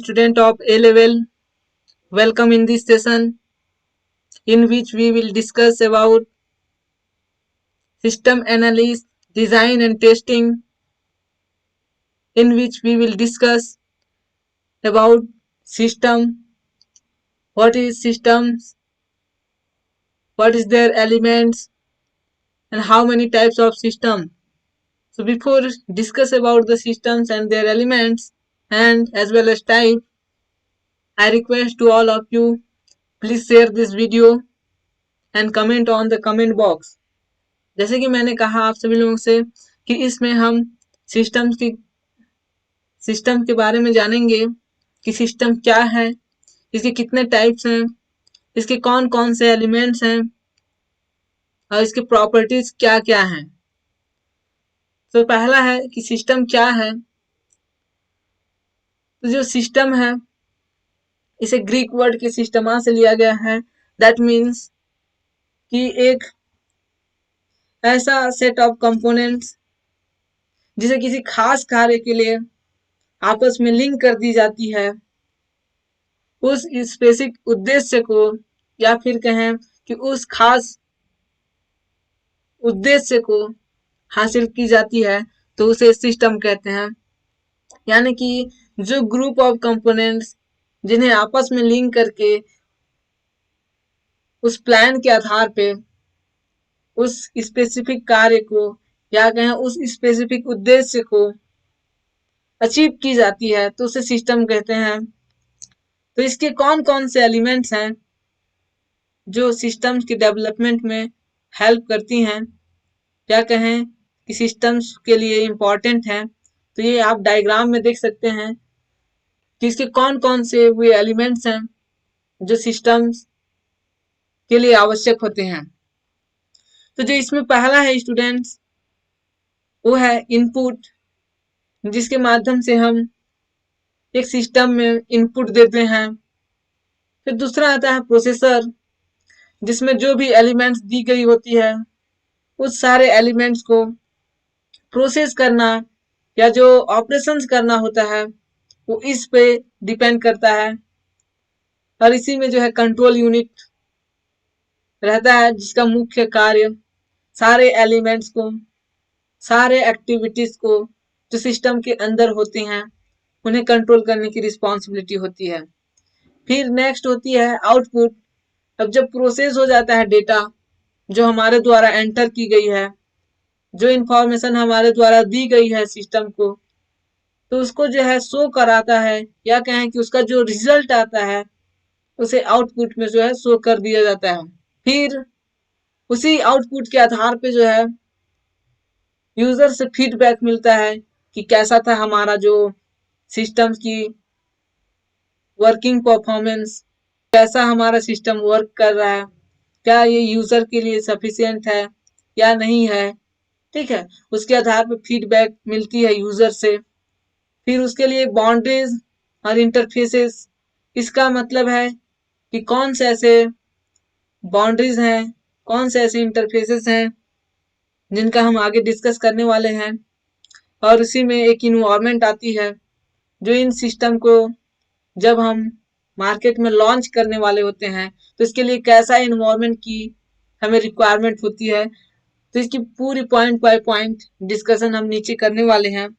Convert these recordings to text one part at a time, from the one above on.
student of A level. Welcome in this session in which we will discuss about system analysis, design and testing, in which we will discuss about system, what is systems, what is their elements, and how many types of system. So before discuss about the systems and their elements and as well as type, I request to all of you, please share this video and comment on the comment box. जैसे कि मैंने कहा आप सभी लोगों से कि इसमें हम सिस्टम के बारे में जानेंगे कि सिस्टम क्या है, इसके कितने टाइप्स हैं, इसके कौन कौन से एलिमेंट्स हैं और इसके प्रॉपर्टीज क्या क्या हैं। तो पहला है कि सिस्टम क्या है। तो जो सिस्टम है इसे ग्रीक वर्ड के सिस्टमा से लिया गया है। दैट मीन्स कि एक ऐसा सेट ऑफ कंपोनेंट्स जिसे किसी खास कार्य के लिए आपस में लिंक कर दी जाती है, उस स्पेसिफिक उद्देश्य को या फिर कहें कि उस खास उद्देश्य को हासिल की जाती है, तो उसे सिस्टम कहते हैं। यानी कि जो ग्रुप ऑफ कंपोनेंट्स जिन्हें आपस में लिंक करके उस प्लान के आधार पे उस स्पेसिफिक कार्य को या कहें उस स्पेसिफिक उद्देश्य को अचीव की जाती है, तो उसे सिस्टम कहते हैं। तो इसके कौन कौन से एलिमेंट्स हैं जो सिस्टम्स के डेवलपमेंट में हेल्प करती हैं, क्या कहें कि सिस्टम्स के लिए इम्पोर्टेंट हैं। तो ये आप डायग्राम में देख सकते हैं कि इसके कौन कौन से वे एलिमेंट्स हैं जो सिस्टम्स के लिए आवश्यक होते हैं। तो जो इसमें पहला है स्टूडेंट्स, वो है इनपुट, जिसके माध्यम से हम एक सिस्टम में इनपुट देते हैं। फिर दूसरा आता है प्रोसेसर, जिसमें जो भी एलिमेंट्स दी गई होती है उस सारे एलिमेंट्स को प्रोसेस करना या जो ऑपरेशंस करना होता है वो इस पे डिपेंड करता है। और इसी में जो है कंट्रोल यूनिट रहता है, जिसका मुख्य कार्य सारे एलिमेंट्स को, सारे एक्टिविटीज को जो सिस्टम के अंदर होती हैं उन्हें कंट्रोल करने की रिस्पॉन्सिबिलिटी होती है। फिर नेक्स्ट होती है आउटपुट। अब जब प्रोसेस हो जाता है डेटा जो हमारे द्वारा एंटर की गई है, जो इंफॉर्मेशन हमारे द्वारा दी गई है सिस्टम को, तो उसको जो है शो कराता है या कहें कि उसका जो रिजल्ट आता है उसे आउटपुट में जो है शो कर दिया जाता है। फिर उसी आउटपुट के आधार पे जो है यूजर से फीडबैक मिलता है कि कैसा था हमारा जो सिस्टम की वर्किंग परफॉर्मेंस, कैसा हमारा सिस्टम वर्क कर रहा है, क्या ये यूजर के लिए सफिशिएंट है या नहीं है। ठीक है, उसके आधार पर फीडबैक मिलती है यूजर से। फिर उसके लिए बाउंड्रीज और इंटरफेसेस, इसका मतलब है कि कौन से ऐसे बाउंड्रीज हैं, कौन से ऐसे इंटरफेसेस हैं जिनका हम आगे डिस्कस करने वाले हैं। और उसी में एक इन्वायरमेंट आती है जो इन सिस्टम को जब हम मार्केट में लॉन्च करने वाले होते हैं तो इसके लिए कैसा इन्वायरमेंट की हमें रिक्वायरमेंट होती है। तो इसकी पूरी पॉइंट बाय पॉइंट डिस्कशन हम नीचे करने वाले हैं।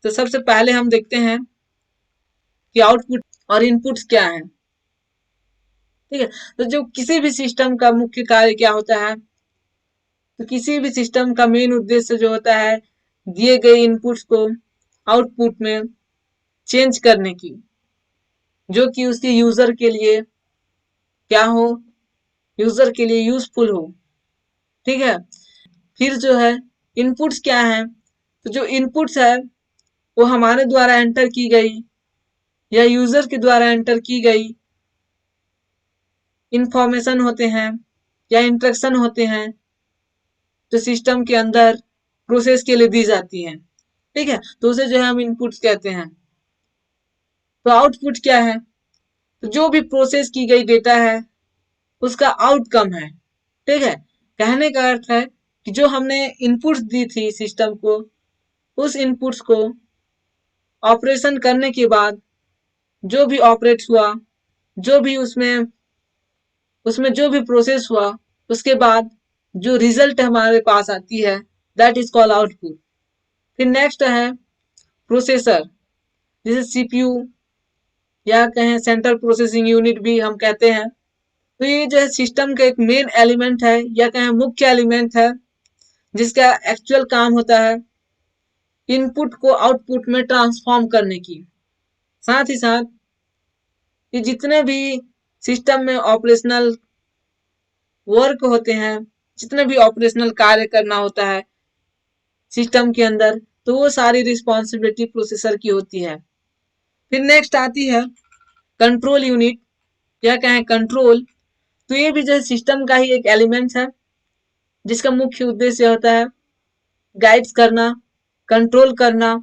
तो सबसे पहले हम देखते हैं कि आउटपुट और इनपुट्स क्या है। ठीक है, तो जो किसी भी सिस्टम का मुख्य कार्य क्या होता है, तो किसी भी सिस्टम का मेन उद्देश्य जो होता है दिए गए इनपुट्स को आउटपुट में चेंज करने की, जो कि उसके यूजर के लिए क्या हो, यूजर के लिए यूजफुल हो। ठीक है, फिर जो है इनपुट्स क्या है, तो जो इनपुट्स है वो हमारे द्वारा एंटर की गई या यूजर के द्वारा एंटर की गई इंफॉर्मेशन होते हैं या इंस्ट्रक्शन होते हैं जो सिस्टम के अंदर प्रोसेस के लिए दी जाती है। ठीक है, तो उसे जो है हम इनपुट्स कहते हैं। तो आउटपुट क्या है, तो जो भी प्रोसेस की गई डेटा है उसका आउटकम है। ठीक है, कहने का अर्थ है कि जो हमने इनपुट्स दी थी सिस्टम को, उस इनपुट्स को ऑपरेशन करने के बाद जो भी ऑपरेट हुआ, जो भी उसमें उसमें जो भी प्रोसेस हुआ, उसके बाद जो रिजल्ट हमारे पास आती है, दैट इज कॉल्ड आउटपुट। फिर नेक्स्ट है प्रोसेसर, जिसे सीपीयू या कहें सेंट्रल प्रोसेसिंग यूनिट भी हम कहते हैं। तो ये जो है सिस्टम का एक मेन एलिमेंट है या कहें मुख्य एलिमेंट है, जिसका एक्चुअल काम होता है इनपुट को आउटपुट में ट्रांसफॉर्म करने की। साथ ही साथ ये जितने भी सिस्टम में ऑपरेशनल वर्क होते हैं, जितने भी ऑपरेशनल कार्य करना होता है सिस्टम के अंदर, तो वो सारी रिस्पॉन्सिबिलिटी प्रोसेसर की होती है। फिर नेक्स्ट आती है कंट्रोल यूनिट या कहें कंट्रोल। तो ये भी जो है सिस्टम का ही एक एलिमेंट है, जिसका मुख्य उद्देश्य होता है गाइड्स करना, कंट्रोल करना,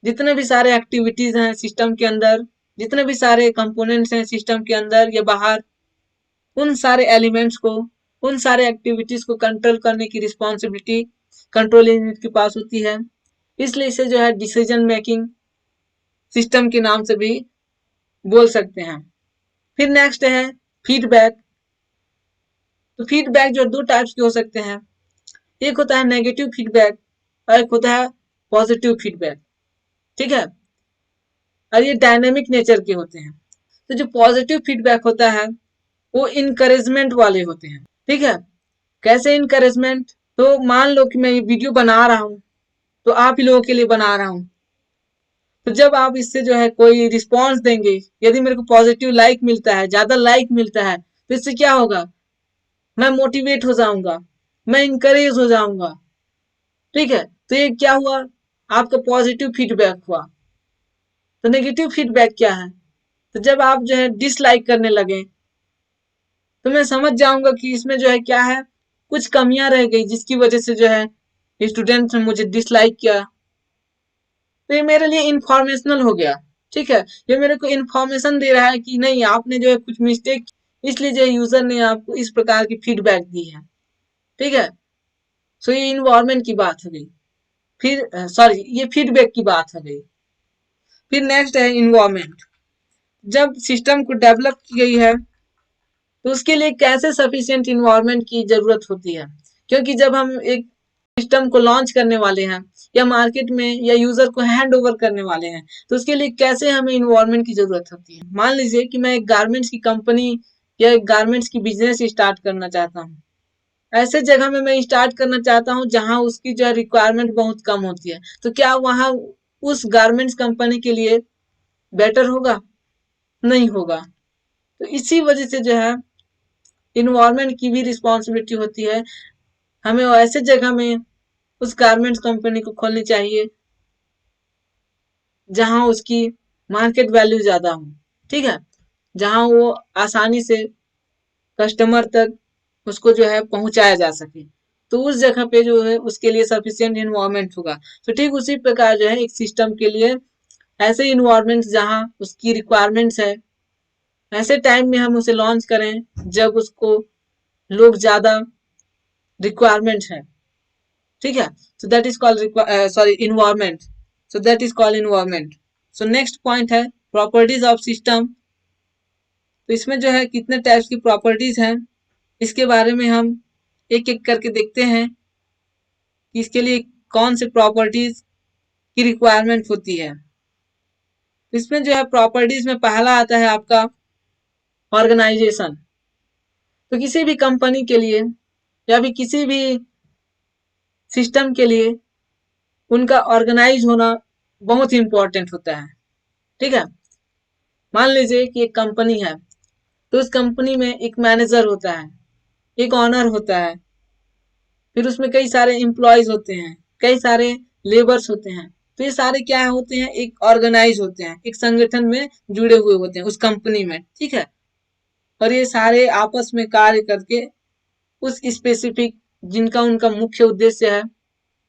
जितने भी सारे एक्टिविटीज हैं सिस्टम के अंदर, जितने भी सारे कंपोनेंट्स हैं सिस्टम के अंदर या बाहर, उन सारे एलिमेंट्स को, उन सारे एक्टिविटीज को कंट्रोल करने की रिस्पॉन्सिबिलिटी कंट्रोल यूनिट के पास होती है। इसलिए इसे जो है डिसीजन मेकिंग सिस्टम के नाम से भी बोल सकते हैं। फिर नेक्स्ट है फीडबैक। तो फीडबैक जो दो टाइप्स के हो सकते हैं, एक होता है नेगेटिव फीडबैक और एक होता है पॉजिटिव फीडबैक। ठीक है, और ये डायनेमिक नेचर के होते हैं। तो जो पॉजिटिव फीडबैक होता है वो इनकरेजमेंट वाले होते हैं। ठीक है, कैसे इनकरेजमेंट? तो मान लो कि मैं ये वीडियो बना रहा हूँ, तो आप ही लोगों के लिए बना रहा हूँ। तो जब आप इससे जो है कोई रिस्पॉन्स देंगे, यदि मेरे को पॉजिटिव लाइक मिलता है, ज्यादा लाइक मिलता है, तो इससे क्या होगा? मैं मोटिवेट हो जाऊंगा, मैं इंकरेज हो जाऊंगा। ठीक है, तो ये क्या हुआ? आपका पॉजिटिव फीडबैक हुआ। तो नेगेटिव फीडबैक क्या है? तो जब आप जो है डिसलाइक करने लगे, तो मैं समझ जाऊंगा कि इसमें जो है क्या है, कुछ कमियां रह गई, जिसकी वजह से जो है स्टूडेंट ने मुझे डिसलाइक किया। तो ये मेरे लिए इंफॉर्मेशनल हो गया। ठीक है, ये मेरे को इंफॉर्मेशन दे रहा है कि नहीं, आपने जो है कुछ मिस्टेक, इसलिए जो है यूजर ने आपको इस प्रकार की फीडबैक दी है। ठीक है, सो ये इन्वायरमेंट की बात हो गई। फिर सॉरी, ये फीडबैक की बात हो गई। फिर नेक्स्ट है इन्वायरमेंट। जब सिस्टम को डेवलप की गई है, तो उसके लिए कैसे सफिशिएंट इन्वायरमेंट की जरूरत होती है, क्योंकि जब हम एक सिस्टम को लॉन्च करने वाले हैं या मार्केट में या यूजर को हैंड ओवर करने वाले हैं, तो उसके लिए कैसे हमें इन्वायरमेंट की जरूरत होती है। मान लीजिए कि मैं एक गारमेंट्स की कंपनी या एक गारमेंट्स की बिजनेस स्टार्ट करना चाहता हूँ। ऐसे जगह में मैं स्टार्ट करना चाहता हूँ जहां उसकी जो है रिक्वायरमेंट बहुत कम होती है, तो क्या वहां उस गारमेंट्स कंपनी के लिए बेटर होगा? नहीं होगा। तो इसी वजह से जो है इन्वायरमेंट की भी रिस्पॉन्सिबिलिटी होती है। हमें ऐसे जगह में उस गारमेंट्स कंपनी को खोलनी चाहिए जहां उसकी मार्केट वैल्यू ज्यादा हो। ठीक है, जहां वो आसानी से कस्टमर तक उसको जो है पहुंचाया जा सके, तो उस जगह पे जो है उसके लिए सफिशिएंट इन्वायरमेंट होगा। तो ठीक उसी प्रकार जो है एक सिस्टम के लिए ऐसे इन्वायरमेंट जहां उसकी रिक्वायरमेंट्स है, ऐसे टाइम में हम उसे लॉन्च करें जब उसको लोग ज्यादा रिक्वायरमेंट है। ठीक है, so that is called sorry environment. So that is called environment. So next point है प्रॉपर्टीज ऑफ सिस्टम। तो इसमें जो है कितने टाइप्स की प्रॉपर्टीज हैं, इसके बारे में हम एक एक करके देखते हैं कि इसके लिए कौन से प्रॉपर्टीज की रिक्वायरमेंट होती है। इसमें जो है प्रॉपर्टीज में पहला आता है आपका ऑर्गेनाइजेशन। तो किसी भी कंपनी के लिए या भी किसी भी सिस्टम के लिए उनका ऑर्गेनाइज होना बहुत ही इंपॉर्टेंट होता है। ठीक है, मान लीजिए कि एक कंपनी है, तो उस कंपनी में एक मैनेजर होता है, एक ऑनर होता है, फिर उसमें कई सारे एम्प्लॉयज होते हैं, कई सारे लेबर्स होते हैं। तो ये सारे क्या होते हैं? एक ऑर्गेनाइज होते हैं, एक संगठन में जुड़े हुए होते हैं उस कंपनी में। ठीक है, और ये सारे आपस में कार्य करके उस स्पेसिफिक जिनका उनका मुख्य उद्देश्य है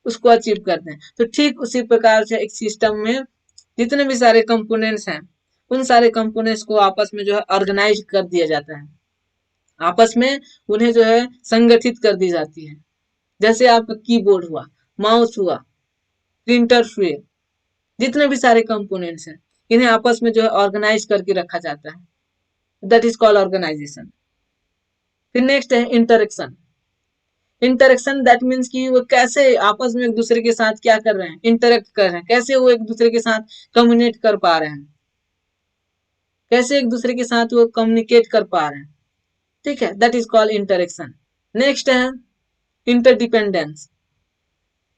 उसको अचीव करते हैं। तो ठीक उसी प्रकार से एक सिस्टम में जितने भी सारे कंपोनेंट्स हैं, उन सारे कंपोनेंट्स को आपस में जो है ऑर्गेनाइज कर दिया जाता है, आपस में उन्हें जो है संगठित कर दी जाती है। जैसे आपका कीबोर्ड हुआ, माउस हुआ, प्रिंटर हुए, जितने भी सारे कंपोनेंट्स हैं, इन्हें आपस में जो है ऑर्गेनाइज करके रखा जाता है, दैट इज कॉल्ड ऑर्गेनाइजेशन। फिर नेक्स्ट है इंटरेक्शन। इंटरेक्शन दैट मीन्स कि वो कैसे आपस में एक दूसरे के साथ क्या कर रहे हैं, इंटरेक्ट कर रहे हैं, कैसे वो एक दूसरे के साथ कम्युनिकेट कर पा रहे हैं, कैसे एक दूसरे के साथ वो कम्युनिकेट कर पा रहे हैं, ठीक है, that is called interaction. Next है इंटरडिपेंडेंस।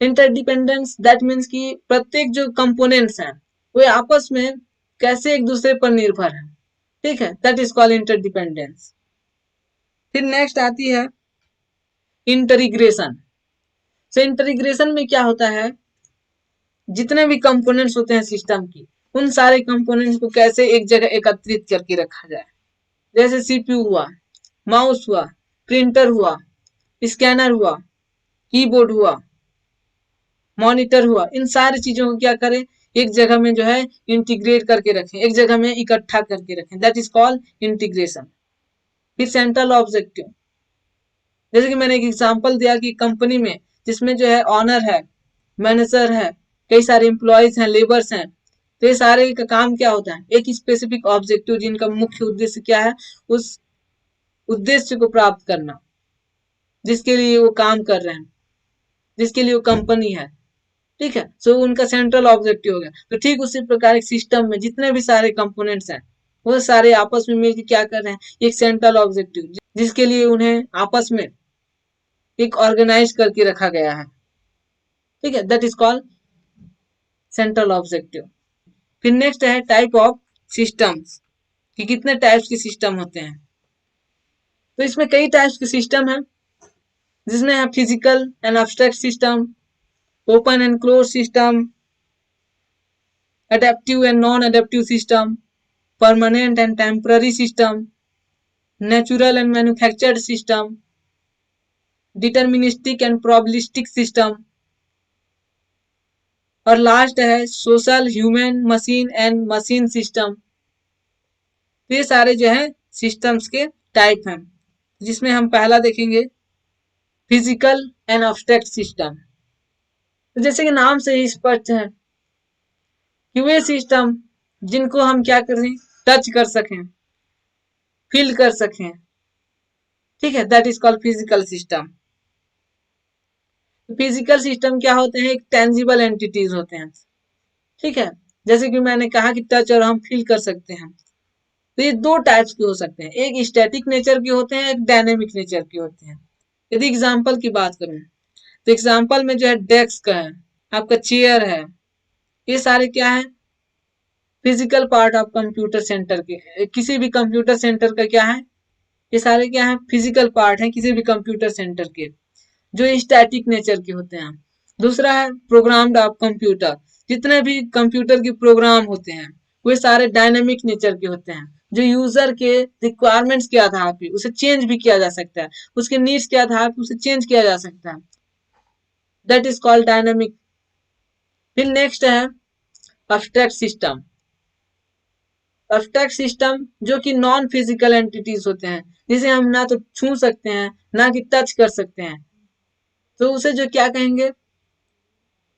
इंटरडिपेंडेंस दैट मीन्स कि प्रत्येक जो कंपोनेंट्स हैं वो आपस में कैसे एक दूसरे पर निर्भर है, ठीक है, दैट इज कॉल्ड इंटरडिपेंडेंस। फिर नेक्स्ट आती है इंटरीग्रेशन। सो इंटरीग्रेशन में क्या होता है, जितने भी कंपोनेंट्स होते हैं सिस्टम की, उन सारे कंपोनेंट्स को कैसे एक जगह एकत्रित करके रखा जाए। जैसे सीपीयू हुआ, माउस हुआ, प्रिंटर हुआ, स्कैनर हुआ, कीबोर्ड हुआ, मॉनिटर हुआ, इन सारी चीजों को क्या करें, एक जगह में जो है इंटीग्रेट करके रखें, एक जगह में इकट्ठा करके रखें, दैट इज कॉल्ड इंटीग्रेशन। फिर सेंट्रल ऑब्जेक्टिव, जैसे कि मैंने एक एग्जांपल दिया कि कंपनी में जिसमें जो है ऑनर है, मैनेजर है, कई सारे एम्प्लॉयज हैं, लेबर्स हैं, तो ये सारे का काम क्या होता है, एक स्पेसिफिक ऑब्जेक्टिव जिनका मुख्य उद्देश्य क्या है, उस उद्देश्य को प्राप्त करना जिसके लिए वो काम कर रहे हैं, जिसके लिए वो कंपनी है, ठीक है। सो उनका सेंट्रल ऑब्जेक्टिव हो गया। तो ठीक उसी प्रकार एक सिस्टम में जितने भी सारे कंपोनेंट्स हैं वो सारे आपस में मिलकर क्या कर रहे हैं, एक सेंट्रल ऑब्जेक्टिव जिसके लिए उन्हें आपस में एक ऑर्गेनाइज करके रखा गया है, ठीक है, that is called central objective. फिर नेक्स्ट है टाइप ऑफ सिस्टम्स, कि कितने टाइप्स के सिस्टम होते हैं। तो इसमें कई टाइप्स के सिस्टम है, जिसमें है physical and abstract system, open and close system, adaptive and non-adaptive system, permanent and temporary system, natural and manufactured system, deterministic and probabilistic system, और लास्ट है social, human, machine and machine system. तो ये सारे जो है systems के type हैं, जिसमें हम पहला देखेंगे फिजिकल एंड एब्स्ट्रैक्ट सिस्टम। तो जैसे कि नाम से ही स्पष्ट है कि वे सिस्टम जिनको हम क्या करें, टच कर सकें, फील कर सकें, ठीक है, that is called physical system. Physical system क्या होते हैं, एक टेंजिबल एंटिटीज होते हैं, ठीक है, जैसे कि मैंने कहा कि टच और हम फील कर सकते हैं। तो ये दो टाइप्स के हो सकते हैं, एक स्टैटिक नेचर के होते हैं, एक डायनेमिक नेचर के होते हैं। यदि एग्जांपल की बात करूं तो एग्जांपल में जो है डेस्क है, आपका चेयर है, ये सारे क्या है, physical part of computer centre के, किसी भी कंप्यूटर सेंटर का क्या है, ये सारे क्या है, फिजिकल पार्ट है किसी भी कंप्यूटर सेंटर के, जो स्टैटिक नेचर के होते हैं। दूसरा है प्रोग्राम्ड ऑफ कंप्यूटर, जितने भी कंप्यूटर के प्रोग्राम होते हैं वे सारे डायनेमिक नेचर के होते हैं, जो यूजर के रिक्वायरमेंट्स के आधार पे उसे चेंज भी किया जा सकता है, उसके नीड्स के आधार पे उसे चेंज किया जा सकता है, दैट इज कॉल्ड डायनेमिक। फिर नेक्स्ट है अब्स्ट्रैक्ट सिस्टम। अब्स्ट्रैक्ट सिस्टम जो कि नॉन फिजिकल एंटिटीज होते हैं, जिसे हम ना तो छू सकते हैं ना कि टच कर सकते हैं, तो उसे जो क्या कहेंगे,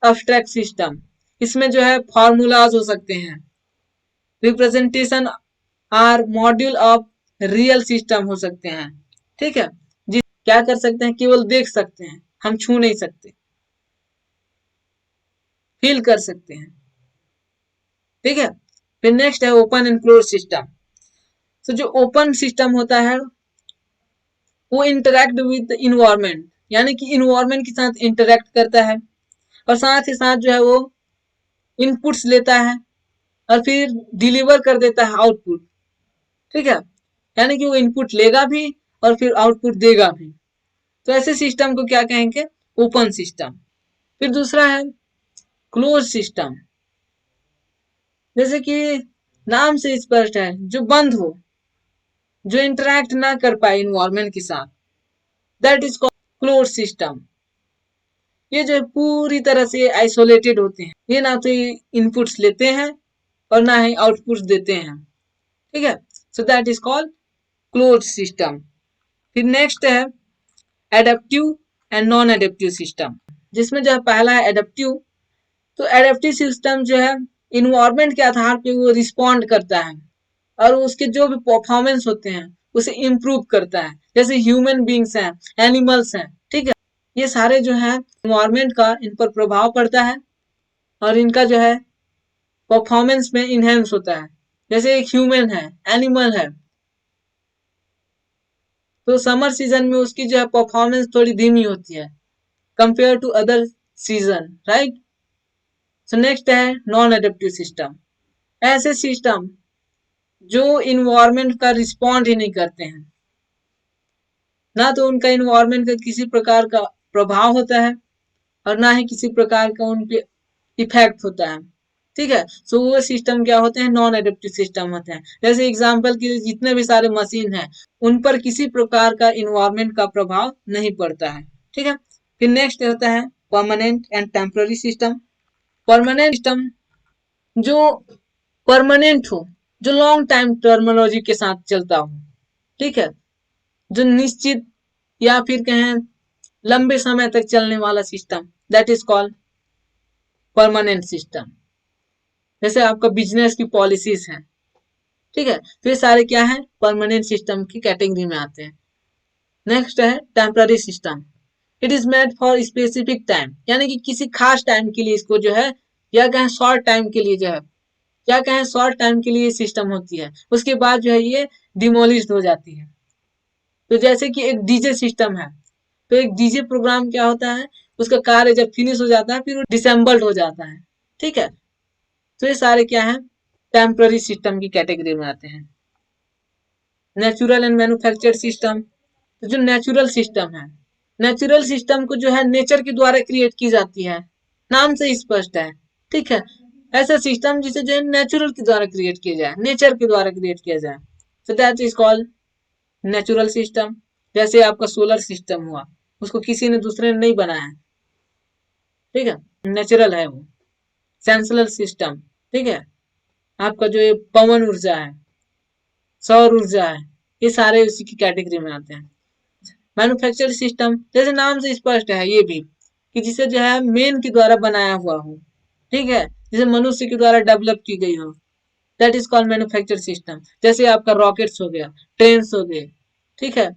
अब्स्ट्रैक्ट सिस्टम। इसमें जो है फॉर्मूलाज हो सकते हैं, representation are module of real system हो सकते हैं, ठीक है, जिस क्या कर सकते हैं, केवल देख सकते हैं, हम छू नहीं सकते, फील कर सकते हैं, ठीक है। फिर नेक्स्ट है ओपन एंड क्लोज सिस्टम। तो जो ओपन सिस्टम होता है वो इंटरेक्ट विद इन्वायरमेंट, यानी कि इन्वायरमेंट के साथ इंटरेक्ट करता है, और साथ ही साथ जो है वो इनपुट्स लेता है और फिर डिलीवर कर देता है आउटपुट, ठीक है, यानी कि वो इनपुट लेगा भी और फिर आउटपुट देगा भी। तो ऐसे सिस्टम को क्या कहेंगे, ओपन सिस्टम। फिर दूसरा है क्लोज सिस्टम, जैसे कि नाम से स्पष्ट है, जो बंद हो, जो इंटरेक्ट ना कर पाए इन्वायरमेंट के साथ, that is called close system. ये जो पूरी तरह से आइसोलेटेड होते हैं, ये ना तो इनपुट्स लेते हैं और ना ही आउटपुट्स देते हैं, ठीक है, so that is called close system. फिर नेक्स्ट है adaptive and non adaptive system, जिसमें जो है पहला है एडेप्टिव। तो एडेप्टिव सिस्टम जो है इन्वायरमेंट के आधार पे वो रिस्पॉन्ड करता है और उसके जो भी परफॉर्मेंस होते हैं उसे इम्प्रूव करता है। जैसे ह्यूमन बींग्स हैं, एनिमल्स हैं, ठीक है, ये सारे जो है इन्वायरमेंट का इन पर प्रभाव पड़ता है और इनका जो है परफॉर्मेंस में इनहेंस होता है। जैसे एक ह्यूमन है, एनिमल है, तो समर सीजन में उसकी जो है परफॉर्मेंस थोड़ी धीमी होती है compare to other season, right. So next है नॉन एडेप्टिव सिस्टम। ऐसे सिस्टम जो इन्वायरमेंट का रिस्पॉन्ड ही नहीं करते हैं, ना तो उनका इन्वायरमेंट का किसी प्रकार का प्रभाव होता है और ना ही किसी प्रकार का उन पे इफेक्ट होता है, ठीक है। सो वो सिस्टम क्या होते हैं, नॉन एडेप्टिव सिस्टम होते हैं। जैसे एग्जांपल के लिए जितने भी सारे मशीन हैं उन पर किसी प्रकार का इन्वायरमेंट का प्रभाव नहीं पड़ता है, ठीक है। फिर नेक्स्ट होता है permanent and temporary system. Permanent system जो परमानेंट हो, जो लॉन्ग टाइम टर्मिनोलॉजी के साथ चलता हो, ठीक है, जो निश्चित या फिर कहें लंबे समय तक चलने वाला system, that is called permanent system. जैसे आपका बिजनेस की पॉलिसीज हैं, ठीक है, तो ये सारे क्या है, परमानेंट सिस्टम की कैटेगरी में आते हैं। नेक्स्ट है temporary system. It is made for specific time, यानी कि किसी खास टाइम के लिए इसको जो है, या कहें शॉर्ट टाइम के लिए जो है, क्या कहें शॉर्ट टाइम के लिए सिस्टम होती है, उसके बाद जो है ये डिमोलिश हो जाती है। तो जैसे कि एक डीजे सिस्टम है, तो एक डीजे प्रोग्राम क्या होता है, उसका कार्य जब फिनिश हो जाता है फिर वो डिसेंबल्ड हो जाता है, ठीक है। तो ये सारे क्या है, टेम्पररी सिस्टम की कैटेगरी में आते हैं। Natural and manufactured system. तो जो नेचुरल सिस्टम है, नेचुरल सिस्टम को जो है नेचर के द्वारा क्रिएट की जाती है, नाम से स्पष्ट है, ठीक है। ऐसा सिस्टम जिसे जो है नेचुरल के द्वारा क्रिएट किया जाए, नेचर के द्वारा क्रिएट किया जाए, so that is called natural system. जैसे आपका सोलर सिस्टम हुआ, उसको किसी ने दूसरे ने नहीं बनाया है, ठीक है, नेचुरल है वो। सेंसुरल सिस्टम, ठीक है, आपका जो ये पवन ऊर्जा है, सौर ऊर्जा है, ये सारे उसी की कैटेगरी में आते हैं। मैन्युफैक्चर सिस्टम, जैसे नाम से स्पष्ट है ये भी, कि जिसे जो है मेन के द्वारा बनाया हुआ हो, ठीक है, जिसे मनुष्य के द्वारा डेवलप की गई हो, that is called manufacture system. जैसे आपका रॉकेट्स हो गया, ट्रेन हो गए, ठीक है,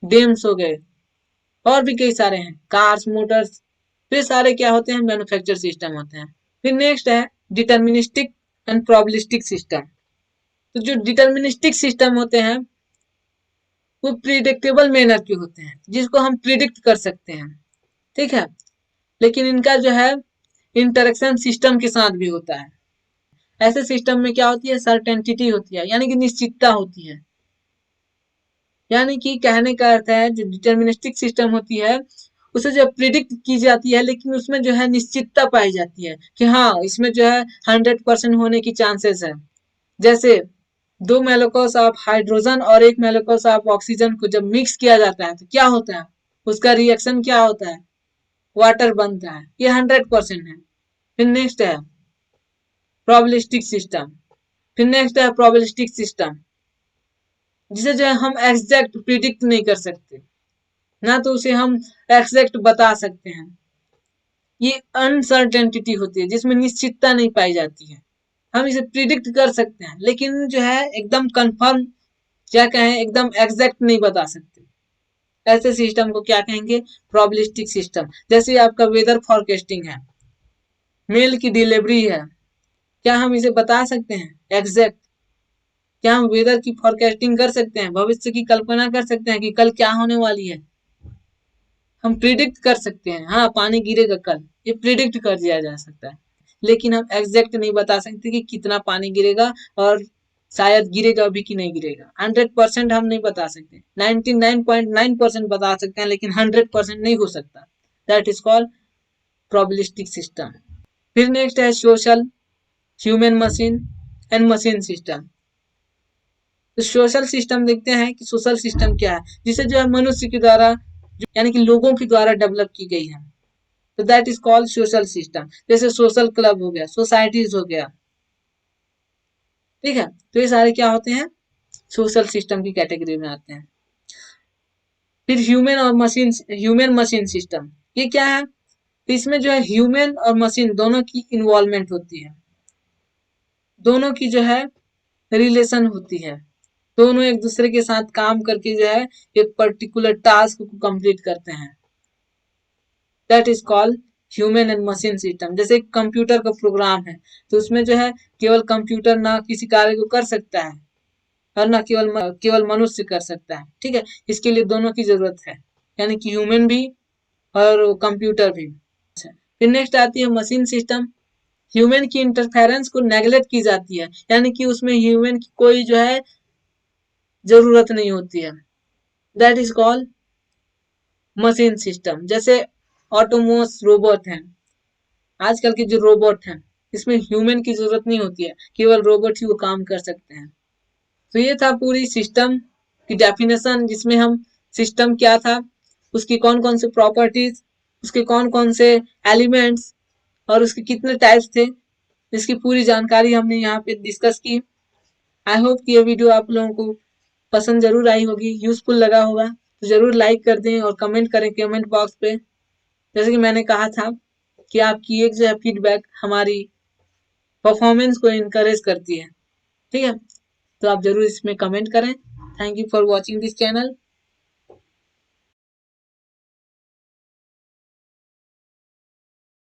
डेम्स हो गए, और भी कई सारे हैं, कार्स, मोटर्स, तो ये सारे क्या होते हैं, मैन्युफैक्चर सिस्टम होते हैं। फिर नेक्स्ट है डिटर्मिनिस्टिक एंड प्रोबेबिलिस्टिक सिस्टम। तो जो डिटर्मिनिस्टिक सिस्टम होते हैं वो प्रिडिक्टेबल मैनर के होते हैं, जिसको हम प्रिडिक्ट कर सकते हैं, ठीक है, लेकिन इनका जो है इंटरेक्शन सिस्टम के साथ भी होता है। ऐसे सिस्टम में क्या होती है, सर्टेनिटी होती है, यानी कि निश्चितता होती है। यानी कि कहने का अर्थ है जो डिटर्मिनिस्टिक सिस्टम होती है उसे जो प्रिडिक्ट की जाती है, लेकिन उसमें जो है निश्चितता पाई जाती है कि हाँ इसमें जो है 100% होने की चांसेस है। जैसे दो मोलिक्यूल्स ऑफ हाइड्रोजन और एक मोलिक्यूल्स ऑफ ऑक्सीजन को जब मिक्स किया जाता है तो क्या होता है, उसका रिएक्शन क्या होता है, वाटर बनता है, ये 100% है। फिर नेक्स्ट है प्रोबेबिलिस्टिक सिस्टम। फिर नेक्स्ट है प्रोबेबिलिस्टिक सिस्टम, जिसे जो है हम एग्जैक्ट प्रिडिक्ट नहीं कर सकते, ना तो उसे हम एग्जैक्ट बता सकते हैं। ये अनसर्टेनिटी होती है जिसमें निश्चितता नहीं पाई जाती है। हम इसे प्रिडिक्ट कर सकते हैं लेकिन जो है एकदम कंफर्म, क्या कहें, एकदम एग्जैक्ट नहीं बता सकते। ऐसे सिस्टम को क्या कहेंगे, प्रोबेबिलिस्टिक सिस्टम। जैसे आपका वेदर फॉरकास्टिंग है, मेल की डिलीवरी है, क्या हम इसे बता सकते हैं एग्जैक्ट, क्या हम वेदर की फॉरकास्टिंग कर सकते हैं, भविष्य की कल्पना कर सकते हैं कि कल क्या होने वाली है, हम प्रिडिक्ट कर सकते हैं, हाँ पानी गिरेगा कल, ये प्रिडिक्ट कर दिया जा सकता है, लेकिन हम एग्जैक्ट नहीं बता सकते कि कितना पानी गिरेगा और शायद गिरेगा भी कि नहीं गिरेगा। 100% हम नहीं बता सकते, 99.9% बता सकते हैं लेकिन 100% नहीं हो सकता। That is called probabilistic system. फिर नेक्स्ट है social, human machine and machine system. तो सोशल सिस्टम देखते हैं कि सोशल सिस्टम क्या है, जिसे जो है मनुष्य के द्वारा, यानी कि लोगों के द्वारा डेवलप की गई है, तो that is called social system. जैसे सोशल क्लब हो गया, सोसाइटीज हो गया, ठीक है, तो ये सारे क्या होते हैं, सोशल सिस्टम की कैटेगरी में आते हैं। फिर ह्यूमन मशीन सिस्टम, ये क्या है, तो इसमें जो है ह्यूमन और मशीन दोनों की इन्वॉल्वमेंट होती है। दोनों की जो है रिलेशन होती है, दोनों एक दूसरे के साथ काम करके जो है एक पर्टिकुलर टास्क को कंप्लीट करते हैं। That is called human and machine system. जैसे कंप्यूटर का प्रोग्राम है तो उसमें जो है केवल कंप्यूटर ना किसी कार्य को कर सकता है और ना केवल मनुष्य कर सकता है, ठीक है। इसके लिए दोनों की जरूरत है, यानी कि ह्यूमन भी और कंप्यूटर भी। फिर नेक्स्ट आती है मशीन सिस्टम। ह्यूमन की इंटरफेरेंस को नेगलेक्ट की जाती है, यानी कि उसमें ह्यूमन की कोई जो है जरूरत नहीं होती है। That is called machine system. जैसे ऑटोमोस रोबोट हैं, आजकल के जो रोबोट हैं इसमें ह्यूमन की जरूरत नहीं होती है, केवल रोबोट ही वो काम कर सकते हैं। तो ये था पूरी सिस्टम की डेफिनेशन, जिसमें हम सिस्टम क्या था, उसकी कौन कौन से प्रॉपर्टीज, उसके कौन कौन से एलिमेंट्स और उसके कितने टाइप्स थे, इसकी पूरी जानकारी हमने यहाँ पे डिस्कस की। आई होप कि ये वीडियो आप लोगों को पसंद जरूर आई होगी, यूजफुल लगा होगा। तो जरूर लाइक कर दें और कमेंट करें कमेंट बॉक्स पे। जैसे कि मैंने कहा था कि आपकी एक जो है फीडबैक हमारी परफॉर्मेंस को इनकरेज करती है, ठीक है। तो आप जरूर इसमें कमेंट करें। Thank you for watching this channel.